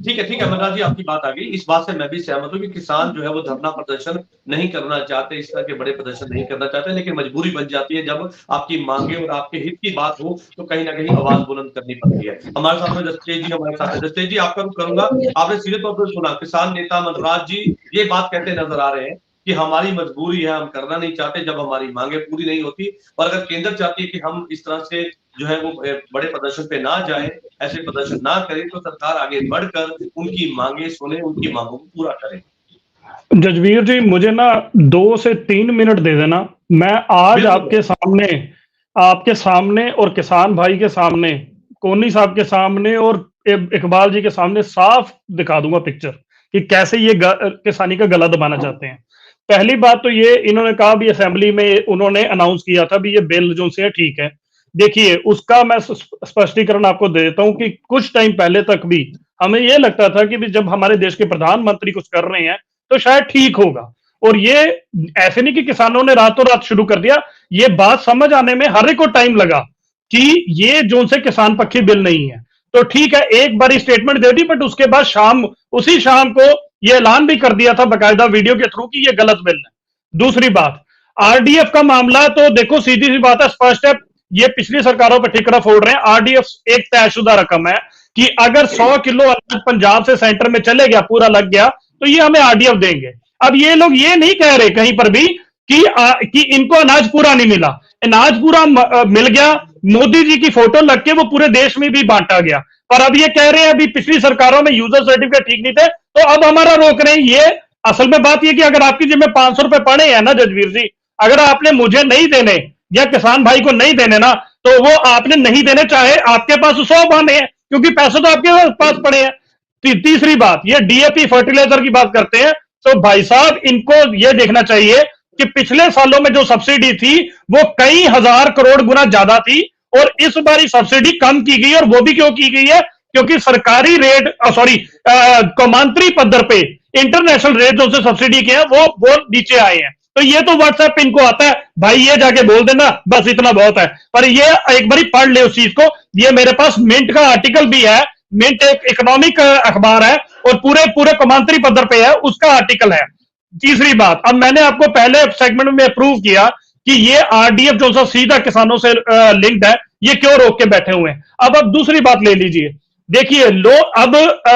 ठीक है मनराज जी, आपकी बात आ गई। इस बात से मैं भी सहमत हूँ कि किसान जो है वो धरना प्रदर्शन नहीं करना चाहते, इस तरह के बड़े प्रदर्शन नहीं करना चाहते, लेकिन मजबूरी बन जाती है जब आपकी मांगे और आपके हित की बात हो तो कहीं ना कहीं आवाज बुलंद करनी पड़ती है। हमारे साथ में दस्तेज जी हमारे साथ है। दस्तेज जी, आपका रुख करूंगा। आपने सीधे तौर पर सुना किसान नेता मनराज जी ये बात कहते नजर आ रहे हैं कि हमारी मजबूरी है, हम करना नहीं चाहते जब हमारी मांगे पूरी नहीं होती, और अगर केंद्र चाहती है कि हम इस तरह से जो है वो बड़े प्रदर्शन पे ना जाए, ऐसे प्रदर्शन ना करें, तो सरकार आगे बढ़कर उनकी मांगे सुने, उनकी मांगों को पूरा करे। जजवीर जी, मुझे ना 2 से 3 मिनट दे देना। मैं आज आपके सामने और किसान भाई के सामने, कोनी साहब के सामने और इकबाल जी के सामने साफ दिखा दूंगा पिक्चर कि कैसे ये किसानी का गला दबाना चाहते हैं। पहली बात तो ये, इन्होंने कहा भी असेंबली में उन्होंने अनाउंस किया था भी ये बिल जो से ठीक है। देखिए, उसका मैं स्पष्टीकरण आपको दे देता हूं कि कुछ टाइम पहले तक भी हमें ये लगता था कि भी जब हमारे देश के प्रधानमंत्री कुछ कर रहे हैं तो शायद ठीक होगा, और ये ऐसे नहीं कि किसानों ने रातों रात शुरू कर दिया। ये बात समझ आने में हर एक को टाइम लगा कि ये जो से किसान पक्षी बिल नहीं है। तो ठीक है, एक बार स्टेटमेंट दे दी, बट उसके बाद उसी शाम को ये ऐलान भी कर दिया था बाकायदा वीडियो के थ्रू कि ये गलत बिल है। दूसरी बात, आरडीएफ का मामला तो देखो सीधी सी बात है, स्पष्ट है, ये पिछली सरकारों पर ठिकरा फोड़ रहे हैं। आरडीएफ एक तयशुदा रकम है कि अगर 100 किलो अनाज पंजाब से सेंटर में चले गया, पूरा लग गया, तो ये हमें आरडीएफ देंगे। अब ये लोग ये नहीं कह रहे कहीं पर भी कि इनको अनाज पूरा नहीं मिला। अनाज पूरा मिल गया, मोदी जी की फोटो लग के वो पूरे देश में भी बांटा गया। पर अब ये कह रहे हैं अभी पिछली सरकारों में यूजर सर्टिफिकेट ठीक नहीं थे, तो अब हमारा रोक रहे हैं। ये असल में बात ये कि अगर आपकी जेब में 500 रुपए पड़े हैं ना जजवीर जी, अगर आपने मुझे नहीं देने या किसान भाई को नहीं देने ना, तो वो आपने नहीं देने, चाहे आपके पास 100 बहाने हैं, क्योंकि पैसे तो आपके पास पड़े हैं। तीसरी बात, ये डीएपी फर्टिलाइजर की बात करते हैं, तो भाई साहब इनको ये देखना चाहिए कि पिछले सालों में जो सब्सिडी थी वो कई हजार करोड़ गुना ज्यादा थी, और इस बारी सब्सिडी कम की गई। और वो भी क्यों की गई है? क्योंकि सरकारी रेट कौमांतरी पद्धर पे इंटरनेशनल रेट जो से सब्सिडी के हैं वो नीचे आए हैं। तो ये तो व्हाट्सएप पे इनको आता है, भाई ये जाके बोल देना, बस इतना बहुत है। पर ये एक बार पढ़ ले उस चीज को। ये मेरे पास मिंट का आर्टिकल भी है, मिंट एक इकोनॉमिक अखबार है और पूरे कौमांतरी पद्धर पे है, उसका आर्टिकल है। तीसरी बात, अब मैंने आपको पहले सेगमेंट में प्रूव किया कि ये आरडीएफ जो सा सीधा किसानों से लिंक्ड है, ये क्यों रोक के बैठे हुए हैं। अब दूसरी बात ले लीजिए, देखिए अब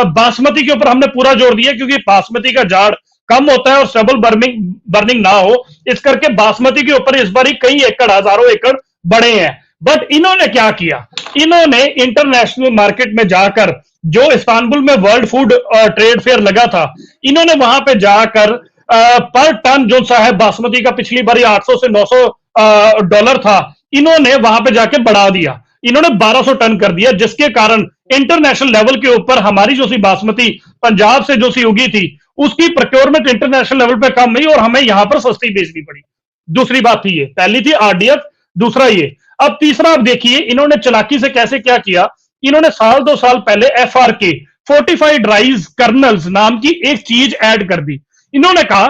बासमती के ऊपर हमने पूरा जोर दिया, क्योंकि बासमती का झाड़ कम होता है और स्टबल बर्निंग ना हो, इस करके बासमती के ऊपर इस बार कई एकड़, हजारों एकड़ बढ़े हैं। बट इन्होंने क्या किया, इन्होंने इंटरनेशनल मार्केट में जाकर, जो इस्तांबुल में वर्ल्ड फूड ट्रेड फेयर लगा था, इन्होंने वहां पे जाकर पर टन जो सा है बासमती का पिछली बारी 800 से 900 डॉलर था, इन्होंने वहां पे जाके बढ़ा दिया, इन्होंने 1200 टन कर दिया, जिसके कारण इंटरनेशनल लेवल के ऊपर हमारी जो सी बासमती पंजाब से जो सी उगी थी, उसकी प्रोक्योरमेंट इंटरनेशनल लेवल पे कम हुई और हमें यहां पर सस्ती बेचनी पड़ी। दूसरी बात थी ये, पहली थी आरडीएफ, दूसरा ये। अब तीसरा आप देखिए इन्होंने चालाकी से कैसे क्या किया, इन्होंने साल 2 साल पहले एफआरके फोर्टिफाइड राइस कर्नल्स नाम की एक चीज ऐड कर दी। इन्होंने कहा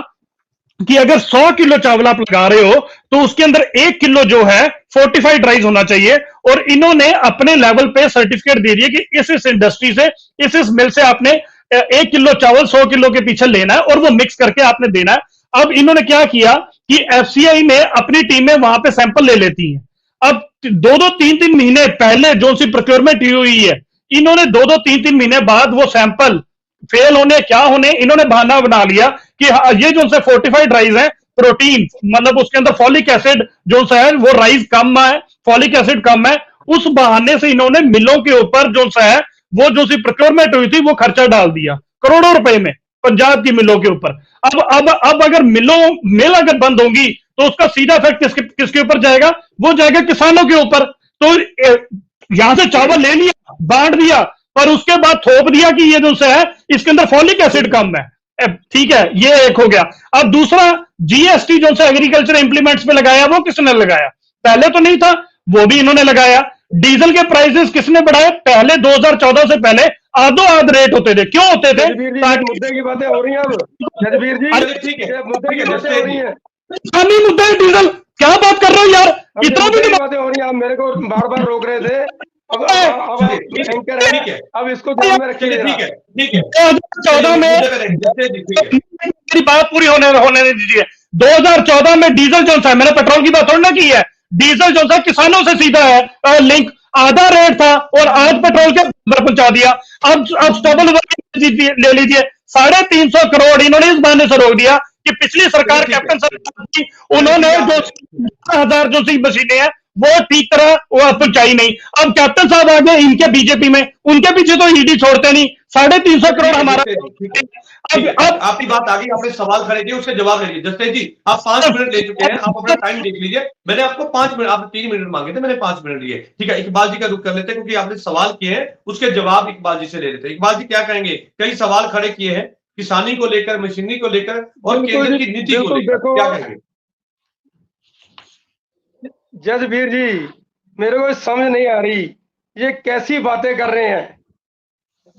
कि अगर 100 किलो चावल आप लगा रहे हो तो उसके अंदर 1 किलो जो है फोर्टिफाइड राइस होना चाहिए, और इन्होंने अपने लेवल पे सर्टिफिकेट दे दिए कि इस इंडस्ट्री से, इस मिल से आपने 1 किलो चावल 100 किलो के पीछे लेना है और वो मिक्स करके आपने देना है। अब इन्होंने क्या किया कि एफसीआई में अपनी टीमें वहां पे सैंपल ले लेती हैं। अब 2-2, 3-3 महीने पहले जो सी प्रोक्योरमेंट हुई है, इन्होंने 2-2, 3-3 महीने बाद वो सैंपल फेल होने क्या होने, इन्होंने बहाना बना लिया कि ये जो से फोर्टिफाइड राइस है, प्रोटीन मतलब उसके अंदर फॉलिक एसिड जो सा है वो राइस कम है, फॉलिक एसिड कम है, उस बहाने से इन्होंने मिलों के ऊपर जो सा है वो जो सी प्रोक्योरमेंट हुई थी वो खर्चा डाल दिया करोड़ों रुपए में पंजाब की मिलों के ऊपर। अब अगर मिल अगर बंद होंगी तो उसका सीधा इफेक्ट किसके ऊपर जाएगा, वो जाएगा किसानों के ऊपर। तो यहां से चावल ले लिया, बांट दिया, पर उसके बाद थोप दिया कि ये जो है इसके अंदर फॉलिक एसिड कम है। ठीक है, ये एक हो गया। अब दूसरा, जीएसटी जो से एग्रीकल्चर इंप्लीमेंट्स पे लगाया, वो किसने लगाया? पहले तो नहीं था, वो भी इन्होंने लगाया। डीजल के प्राइसेस किसने बढ़ाए? पहले 2014 से पहले आधो आध रेट होते थे। क्यों होते थे? मुद्दे की बातें हो रही हैं अब जसबीर जी, ठीक है, मुद्दे की बातें हो रही हैं। मुद्दा है डीजल, क्या बात कर रहे हो यार? इतना भी बातें हो रही हैं, आप मेरे को बार बार रोक रहे थे। अब एंकर है, अब इसको ध्यान में रखिए। ठीक है, ठीक है। 2014 में, मेरी बात पूरी होने नहीं दीजिए। 2014 में डीजल जो था, मैंने पेट्रोल की बात थोड़ी ना की है, डीजल जो था किसानों से सीधा है लिंक, आधा रेट था और आज पेट्रोल के बराबर पहुंचा दिया। अब स्टेबल ले लीजिए, 350 करोड़ इन्होंने इस बहाने से रोक दिया कि पिछली सरकार, कैप्टन सरकार की, उन्होंने जो 1000 जो सी मशीनें हैं वो ठीक तरह वो पहुंचाई नहीं। अब कैप्टन साहब आ गए इनके बीजेपी में, उनके पीछे तो ईडी छोड़ते नहीं। 350 करोड़ हमारा। अब आपकी बात आ गई, आपने सवाल खड़े किए, उसके जवाब दीजिए। जसतेज जी, आप 5 मिनट ले चुके हैं, आप अपना टाइम देख लीजिए। मैंने आपको 5 मिनट, आपने 3 मिनट मांगे थे, मैंने 5 मिनट लिए। ठीक है, इकबाल जी का रुख कर लेते हैं, क्योंकि आपने सवाल किए हैं, उसके जवाब इकबाल जी से ले लेते हैं। इकबाल जी क्या कहेंगे? कई सवाल खड़े किए हैं किसानी को लेकर, मशीनरी को लेकर और केंद्र की नीति को लेकर, क्या कहेंगे? जसबीर जी, मेरे को समझ नहीं आ रही, ये कैसी बातें कर रहे हैं।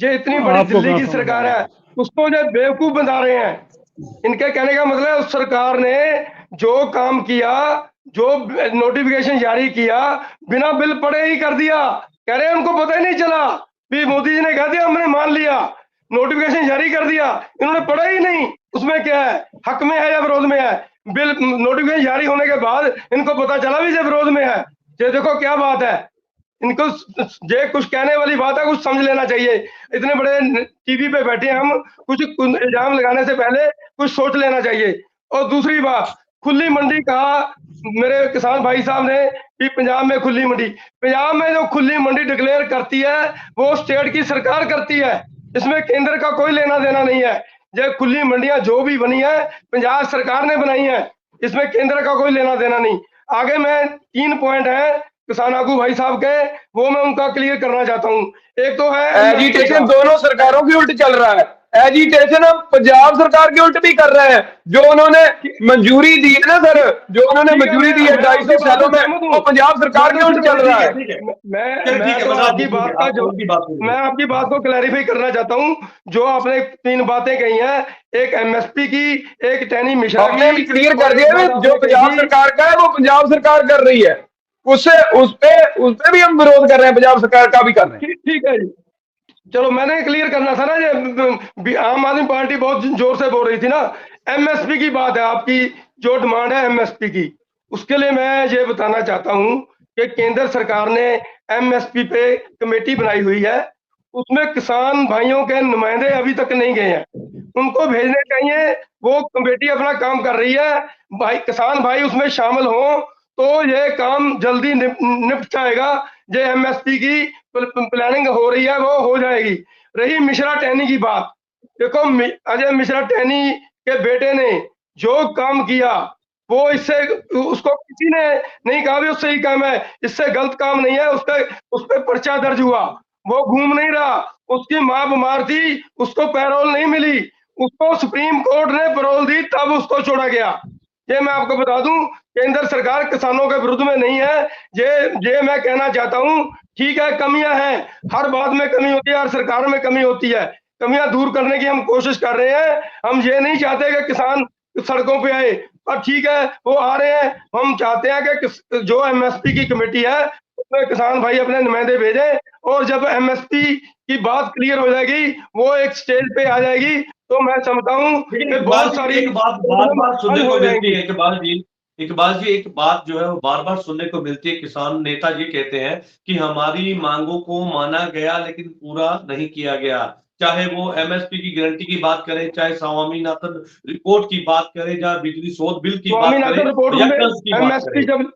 ये इतनी बड़ी दिल्ली की सरकार है, उसको जो बेवकूफ बना रहे हैं। इनके कहने का मतलब है उस सरकार ने जो काम किया, जो नोटिफिकेशन जारी किया, बिना बिल पढ़े ही कर दिया। कह रहे हैं उनको पता ही नहीं चला, भी मोदी जी ने कह दिया, हमने मान लिया, नोटिफिकेशन जारी कर दिया, इन्होंने पढ़ा ही नहीं उसमें क्या है, हक में है या विरोध में है। बिल नोटिफिकेशन जारी होने के बाद इनको पता चला भी ये विरोध में है। ये देखो क्या बात है, इनको ये कुछ कहने वाली बात है, कुछ समझ लेना चाहिए। इतने बड़े टीवी पे बैठे हम, कुछ इल्जाम लगाने से पहले कुछ सोच लेना चाहिए। और दूसरी बात, खुली मंडी कहा मेरे किसान भाई साहब ने कि पंजाब में खुली मंडी, पंजाब में जो खुली मंडी डिक्लेयर करती है वो स्टेट की सरकार करती है, इसमें केंद्र का कोई लेना देना नहीं है। ये खुली मंडियां जो भी बनी है पंजाब सरकार ने बनाई है, इसमें केंद्र का कोई लेना देना नहीं। आगे मैं 3 पॉइंट है किसान आगू भाई साहब के, वो मैं उनका क्लियर करना चाहता हूँ। एक तो है एजिटेशन दोनों सरकारों की उल्ट चल रहा है। एजिटेशन हम पंजाब सरकार के उल्ट भी कर रहे हैं। जो उन्होंने मंजूरी दी है ना सर, जो उन्होंने मंजूरी दी है 250 सालों में, वो पंजाब सरकार के उल्ट चल रहा है। मैं आपकी बात को क्लैरिफाई करना चाहता हूँ। जो आपने 3 बातें कही हैं, एक एमएसपी की, एक टैनी मिश्रा आपने भी क्लियर कर दिया, जो पंजाब सरकार का है वो पंजाब सरकार कर रही है, उससे उस पे भी हम विरोध कर रहे हैं, पंजाब सरकार का भी कर रहे हैं। ठीक है जी, चलो मैंने क्लियर करना था ना। ये आम आदमी पार्टी बहुत जोर से बोल रही थी ना, एमएसपी की बात है, आपकी जो डिमांड है एमएसपी की, उसके लिए मैं ये बताना चाहता हूं कि केंद्र सरकार ने एमएसपी पे कमेटी बनाई हुई है, उसमें किसान भाइयों के नुमाइंदे अभी तक नहीं गए हैं, उनको भेजने चाहिए। वो कमेटी अपना काम कर रही है, भाई किसान भाई उसमें शामिल हों तो ये काम जल्दी निपट जाएगा। जो एमएसपी की प्लानिंग हो रही है वो हो जाएगी। रही मिश्रा टैनी की बात, देखो अजय मिश्रा टैनी के बेटे ने जो काम किया वो इससे, उसको किसी ने नहीं कहा भी उससे ही काम है, इससे गलत काम नहीं है, उस पर पर्चा दर्ज हुआ, वो घूम नहीं रहा, उसकी मां बीमार थी, उसको पैरोल नहीं मिली, उसको सुप्रीम कोर्ट ने पैरोल दी तब उसको छोड़ा गया। ये मैं आपको बता दूं, केंद्र सरकार किसानों के विरुद्ध में नहीं है। ये मैं कहना चाहता हूं, ठीक है कमियां हैं, हर बात में कमी होती है, हर सरकार में कमी होती है, कमियां दूर करने की हम कोशिश कर रहे हैं। हम ये नहीं चाहते कि किसान सड़कों पे आए, पर ठीक है वो आ रहे हैं। हम चाहते हैं कि जो एमएसपी की कमेटी है उसमें किसान भाई अपने नुमाइंदे भेजें, और जब एमएसपी की बात क्लियर हो जाएगी, वो एक स्टेज पे आ जाएगी, तो मैं समझता हूँ कि बहुत सारी बात बार-बार सुनने को मिलती है इकबाल जी, एक बात जो है वो बार-बार सुनने को मिलती है। किसान नेता ये कहते हैं कि हमारी मांगों को माना गया लेकिन पूरा नहीं किया गया। चाहे वो एमएसपी की गारंटी की बात करें, चाहे स्वामीनाथन रिपोर्ट की बात करें, चाहे बिजली शोध बिल की बात करें, या कर्ज की बात करें। जब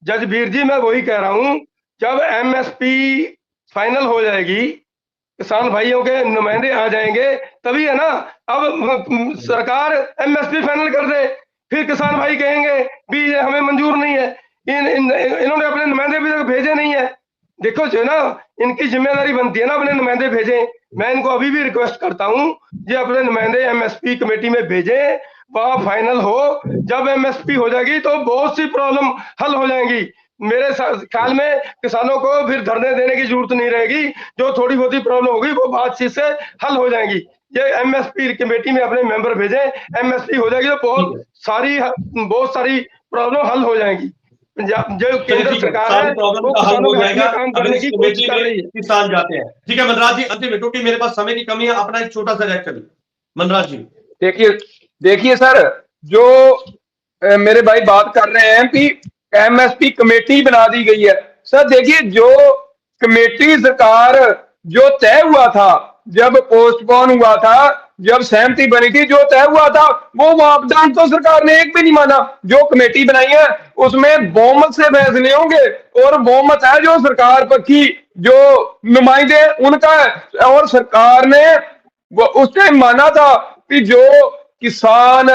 जजबीर जी मैं वही कह रहा हूँ, जब एमएसपी फाइनल हो जाएगी, किसान भाइयों के नुमाइंदे आ जाएंगे, तभी है ना। अब सरकार एमएसपी फाइनल कर दे, फिर किसान भाई कहेंगे भी ये हमें मंजूर नहीं है। इन्होंने अपने नुमाइंदे भी तक भेजे नहीं है। देखो जो ना इनकी जिम्मेदारी बनती है ना अपने नुमाइंदे भेजें। मैं इनको अभी भी रिक्वेस्ट करता हूँ ये अपने नुमाइंदे एमएसपी कमेटी में भेजें, वहां फाइनल हो। जब एमएसपी हो जाएगी तो बहुत सी प्रॉब्लम हल हो जाएंगी। मेरे ख्याल में किसानों को फिर धरने देने की जरूरत नहीं रहेगी। जो थोड़ी बहुत ही प्रॉब्लम होगी वो बातचीत से हल हो जाएंगी। ये एमएसपी कमेटी में अपने मेंबर भेजें, एमएसपी हो जाएगी तो बहुत सारी प्रॉब्लम हल हो जाएंगी। जो केंद्र सरकार है वो किसानों के हक में काम करने की कोशिश कर रही है। किसान जाते हैं। ठीक है मनराज जी, अंतिम में क्योंकि मेरे पास समय की कमी है, अपना एक छोटा सा रिएक्शन मनराज जी। देखिए सर, जो मेरे भाई बात कर रहे हैं कि एमएसपी कमेटी बना दी गई है। सर देखिए, जो कमेटी सरकार जो तय हुआ था, जब पोस्टपोन हुआ था, जब सहमति बनी थी, जो तय हुआ था वो मापदंड तो सरकार ने एक भी नहीं माना। जो कमेटी बनाई है उसमें बहुमत से फैसले होंगे और बहुमत है जो सरकार पक्षी जो नुमाइंदे उनका है। और सरकार ने उस टाइम माना था कि जो किसान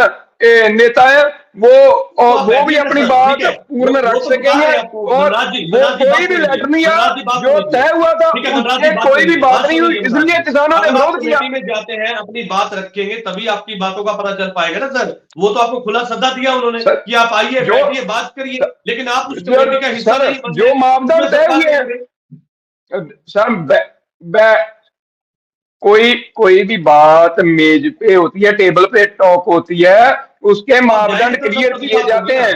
नेता है वो भी अपनी बात पूर्ण रख सकेंगे और वो कोई भी लेटर नहीं आया जो तय हुआ था उसमें कोई भी बात नहीं हुई, इसलिए किसानों ने विरोध किया। में जाते हैं अपनी बात रखेंगे तभी आपकी बातों का पता चल पाएगा ना सर। वो तो आपको खुला सद्दा दिया उन्होंने कि आप आइए बैठिए बात करिए, लेकिन आप उस कमेटी का हिस्सा नहीं बन जो मापदंड तय हुए हैं सर, कोई भी बात मेज पे होती है, टेबल पे टॉक होती है, उसके मापदंड क्लियर किए जाते हैं।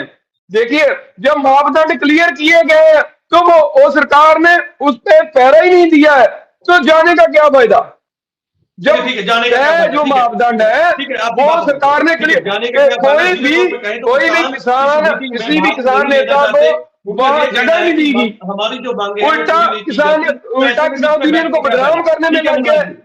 देखिए जब मापदंड क्लियर किए गए तो वो सरकार ने उस पे पैरा ही नहीं दिया है, तो जाने का क्या फायदा। जब जो मापदंड है वो सरकार ने क्लियर, कोई भी किसान किसी भी किसान नेता को वहां जगह नहीं दी गई। हमारी जो मांगे उल्टा किसान यूनियन को बदनाम करने में लग गए।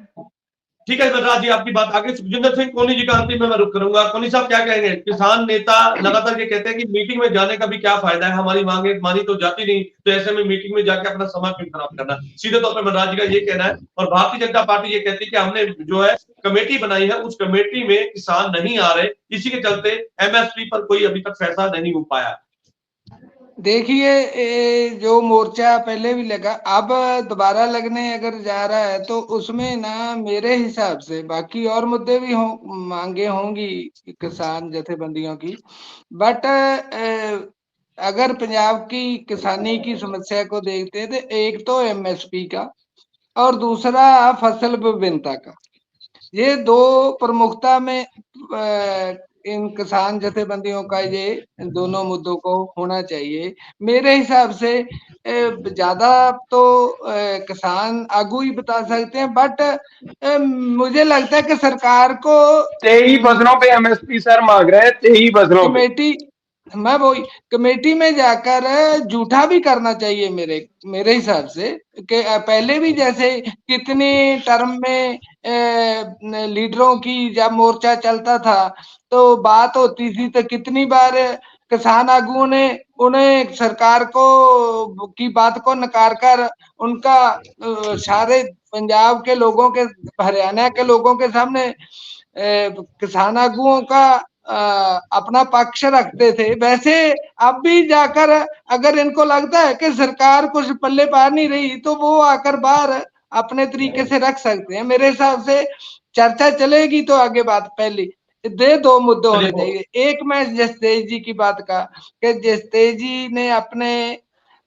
ठीक है मनराज जी, आपकी बात आगे। सुखजिंदर सिंह कोहली जी का अंतिम में मैं रुक करूंगा। कोहली साहब क्या कहेंगे? किसान नेता लगातार ये कहते हैं कि मीटिंग में जाने का भी क्या फायदा है, हमारी मांगे मानी तो जाती नहीं, तो ऐसे में मीटिंग में जाके अपना समय क्यों खराब करना। सीधे तौर पर मनराज जी का ये कहना है। और भारतीय जनता पार्टी ये कहती है कि हमने जो है कमेटी बनाई है उस कमेटी में किसान नहीं आ रहे, इसी के चलते एमएसपी पर कोई अभी तक फैसला नहीं हो पाया। देखिए जो मोर्चा पहले भी लगा, अब दोबारा लगने अगर जा रहा है तो उसमें ना मेरे हिसाब से बाकी और मुद्दे भी मांगे होंगी किसान जथेबंदियों की, बट अगर पंजाब की किसानी की समस्या को देखते हैं तो एक तो एमएसपी का और दूसरा फसल विभिन्नता का, ये दो प्रमुखता में इन किसान जथेबंदियों का ये दोनों मुद्दों को होना चाहिए। मेरे हिसाब से ज्यादा तो किसान आगू ही बता सकते हैं, बट मुझे लगता है कि सरकार को 23 फसलों पे एमएसपी सर मांग रहे हैं, 23 फसलों कमेटी, मैं वही कमेटी में जाकर झूठा भी करना चाहिए मेरे हिसाब से। कि पहले भी जैसे कितने टर्म में लीडरों की जब मोर्चा चलता था तो बात होती थी, तो कितनी बार किसान आगुओं ने उन्हें सरकार को की बात को नकार कर उनका सारे पंजाब के लोगों के, हरियाणा के लोगों के सामने किसान आगुओं का अपना पक्ष रखते थे। वैसे अब भी जाकर अगर इनको लगता है कि सरकार कुछ पल्ले पार नहीं रही तो वो आकर बाहर अपने तरीके से रख सकते हैं। मेरे हिसाब से चर्चा चलेगी तो आगे बात पहली दो मुद्दे होने चाहिए। एक मैं जसतेज जी की बात का कि जसतेज जी ने अपने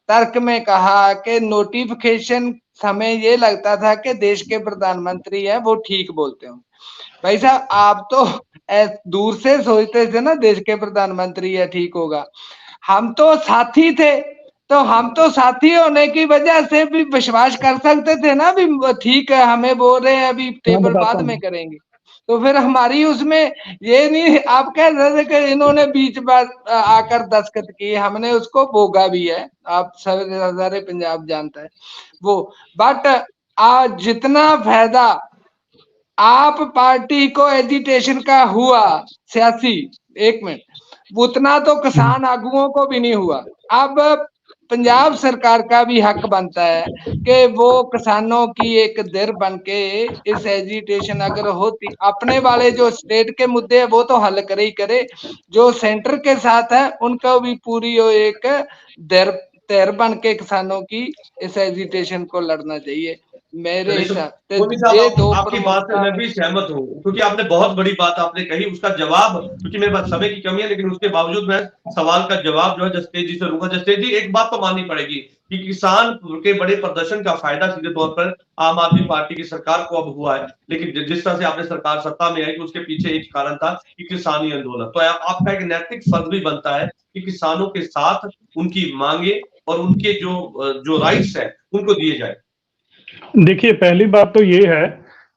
तर्क में कहा कि नोटिफिकेशन हमें ये लगता था कि देश के प्रधानमंत्री है वो ठीक बोलते हो। भाई साहब आप तो दूर से सोचते थे ना देश के प्रधानमंत्री है ठीक होगा, हम तो साथी थे, तो हम तो साथी होने की वजह से भी विश्वास कर सकते थे ना भी ठीक है हमें बोल रहे हैं अभी टेबल बाद में करेंगे, तो फिर हमारी उसमें ये नहीं आप कह रहे थे कि इन्होंने बीच बार आकर दस्तखत किए, हमने उसको भोगा भी है, आप सारे पंजाब जानता है वो। बट आज जितना फायदा आप पार्टी को एजिटेशन का हुआ सियासी, एक मिनट, उतना तो किसान आगुओं को भी नहीं हुआ। अब पंजाब सरकार का भी हक बनता है कि वो किसानों की एक धਿਰ बन के इस एजिटेशन अगर होती, अपने वाले जो स्टेट के मुद्दे है वो तो हल करे ही करे, जो सेंटर के साथ है उनको भी पूरी एक धਿਰ बन के किसानों की इस एजिटेशन को लड़ना चाहिए मेरे हिसाब से। मोदी साहब, ये दो आपकी बात से मैं भी सहमत हूँ, क्योंकि आपने बहुत बड़ी बात आपने कही, उसका जवाब, क्योंकि मेरे पास समय की कमी है लेकिन उसके बावजूद मैं सवाल का जवाब जो है जसतेज जी से लूंगा। जसतेज जी, एक बात तो माननी पड़ेगी कि किसान के बड़े प्रदर्शन का फायदा सीधे तौर पर आम आदमी पार्टी की सरकार को अब हुआ है, लेकिन जिस तरह से आपने सरकार सत्ता में आई तो उसके पीछे एक कारण था कि किसानी आंदोलन। तो आपका एक नैतिक फर्ज भी बनता है कि किसानों के साथ उनकी मांगे और उनके जो राइट्स है उनको दिए जाए। देखिए, पहली बात तो ये है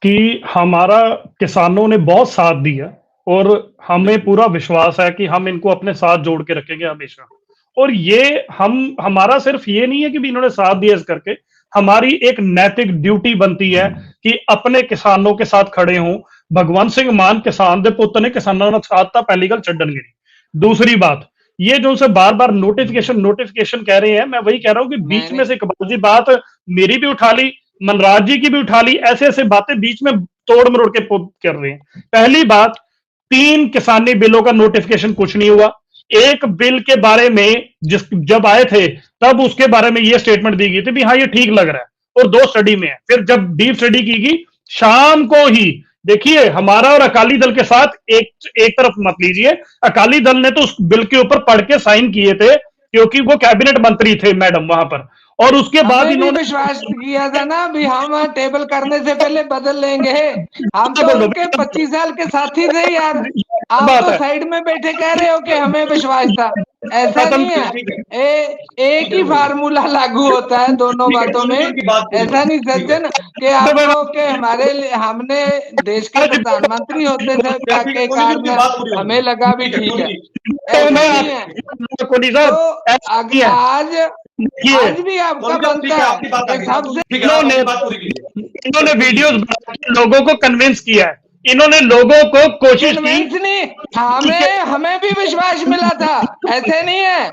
कि हमारा किसानों ने बहुत साथ दिया और हमें पूरा विश्वास है कि हम इनको अपने साथ जोड़ के रखेंगे हमेशा। और ये हमारा सिर्फ ये नहीं है कि भी इन्होंने साथ दिया इस करके, हमारी एक नैतिक ड्यूटी बनती है कि अपने किसानों के साथ खड़े हों। भगवंत सिंह मान किसान दे पुत ने, किसानों ने साथ था, पहली गल छड्डन गिरी। दूसरी बात, ये जो उनसे बार बार नोटिफिकेशन कह रहे हैं, मैं वही कह रहा हूं कि बीच में से इकबाल जी बात मेरी भी उठा ली, मनराज जी की भी उठा ली, ऐसे ऐसे बातें बीच में तोड़ मरोड़ के कर रहे हैं। पहली बात, 3 किसानी बिलों का नोटिफिकेशन कुछ नहीं हुआ। एक बिल के बारे में जब आए थे तब उसके बारे में ये स्टेटमेंट दी गई थी भी हाँ ये ठीक लग रहा है और 2 स्टडी में है। फिर जब डीप स्टडी की गई शाम को ही, देखिए हमारा और अकाली दल के साथ एक तरफ मत लीजिए, अकाली दल ने तो उस बिल के ऊपर पढ़ के साइन किए थे क्योंकि वो कैबिनेट मंत्री थे मैडम वहां पर, और उसके बाद इन्होंने विश्वास किया था ना भी हम टेबल करने से पहले बदल लेंगे। हम तो उनके 25 साल के साथी थे यार, आप तो साइड में बैठे कह रहे हो कि हमें विश्वास था। ऐसा नहीं है, एक ही फार्मूला लागू होता है दोनों बातों में। ऐसा नहीं सज्जन कि आपको के हमने देश के प्रधानमंत्री होते थे के कारण हमें लगा भी ठीक है, ऐसा नहीं है। तो आज भी आपका बनता है सबसे। इन्होंने वीडियोस लोगों को कन्विंस किया है, इन्होंने लोगों को कोशिश की। नहीं, हमें भी विश्वास मिला था, ऐसे नहीं है,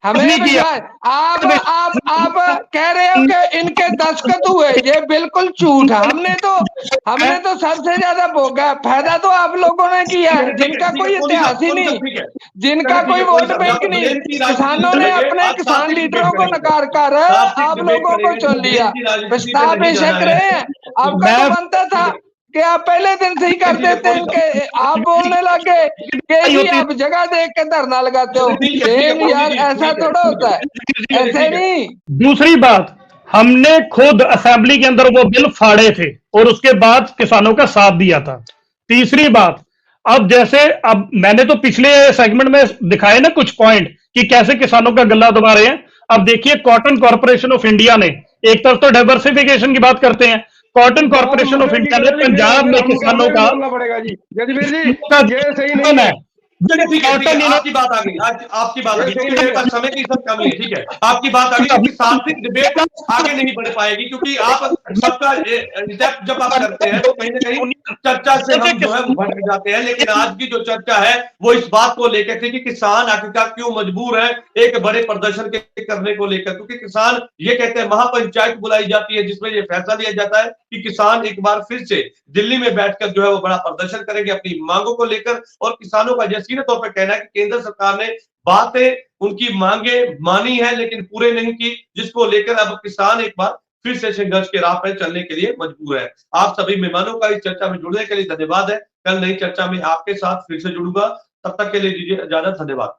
हमें विश्वास। आप कह रहे हो कि इनके दस्तखत हुए, ये बिल्कुल झूठ है। हमने तो सबसे ज्यादा भोगा, फायदा तो आप लोगों ने किया है, जिनका कोई इतिहास ही नहीं, जिनका कोई वोट बैंक नहीं। किसानों ने अपने किसान लीडरों को नकार कर आप लोगों को चुन लिया। पछता बेशक रहे हैं, आपका तो बनता था कि आप पहले दिन से ही कर देते हैं कि आप बोलने लगे कि जी आप जगह देख के धरना लगाते हो। यार ऐसा थोड़ा होता है, ऐसे नहीं। दूसरी बात, हमने खुद असेंबली के अंदर वो बिल फाड़े थे और उसके बाद किसानों का साथ दिया था। तीसरी बात, अब मैंने तो पिछले सेगमेंट में दिखाए ना कुछ पॉइंट कि कैसे किसानों का गला दबा रहे हैं। अब देखिए, कॉटन कॉर्पोरेशन ऑफ इंडिया ने, एक तरफ तो डाइवर्सिफिकेशन की बात करते हैं, कॉटन कॉर्पोरेशन ऑफ इंडिया ने पंजाब में किसानों का पड़ेगा जी, जजबीर जी ये सही नहीं है। आपकी बात आ गई, आपकी बात आ गई, क्योंकि मेरे पास समय की सब कमी है। ठीक है, आपकी बात आ गई क्योंकि सार्वत्रिक डिबेट आगे नहीं बढ़ पाएगी, क्योंकि आप सबका जब आप करते हैं तो कहीं ना कहीं चर्चा से हम जो है भटक जाते हैं। लेकिन आज की जो चर्चा है वो इस बात को लेकर थी कि किसान आखिरकार क्यों मजबूर है एक बड़े प्रदर्शन के करने को लेकर, क्योंकि किसान ये कहते हैं महापंचायत बुलाई जाती है जिसमें ये फैसला लिया जाता है कि किसान एक बार फिर से दिल्ली में बैठकर जो है वो बड़ा प्रदर्शन करेंगे अपनी मांगों को लेकर। और किसानों का जैसे तौर पर कहना है कि केंद्र सरकार ने बातें उनकी मांगे मानी है लेकिन पूरे नहीं की, जिसको लेकर अब किसान एक बार फिर से संघर्ष के राह पर चलने के लिए मजबूर है। आप सभी मेहमानों का इस चर्चा में जुड़ने के लिए धन्यवाद है। कल नई चर्चा में आपके साथ फिर से जुड़ूंगा, तब तक के लिए दीजिए इजाजत, धन्यवाद।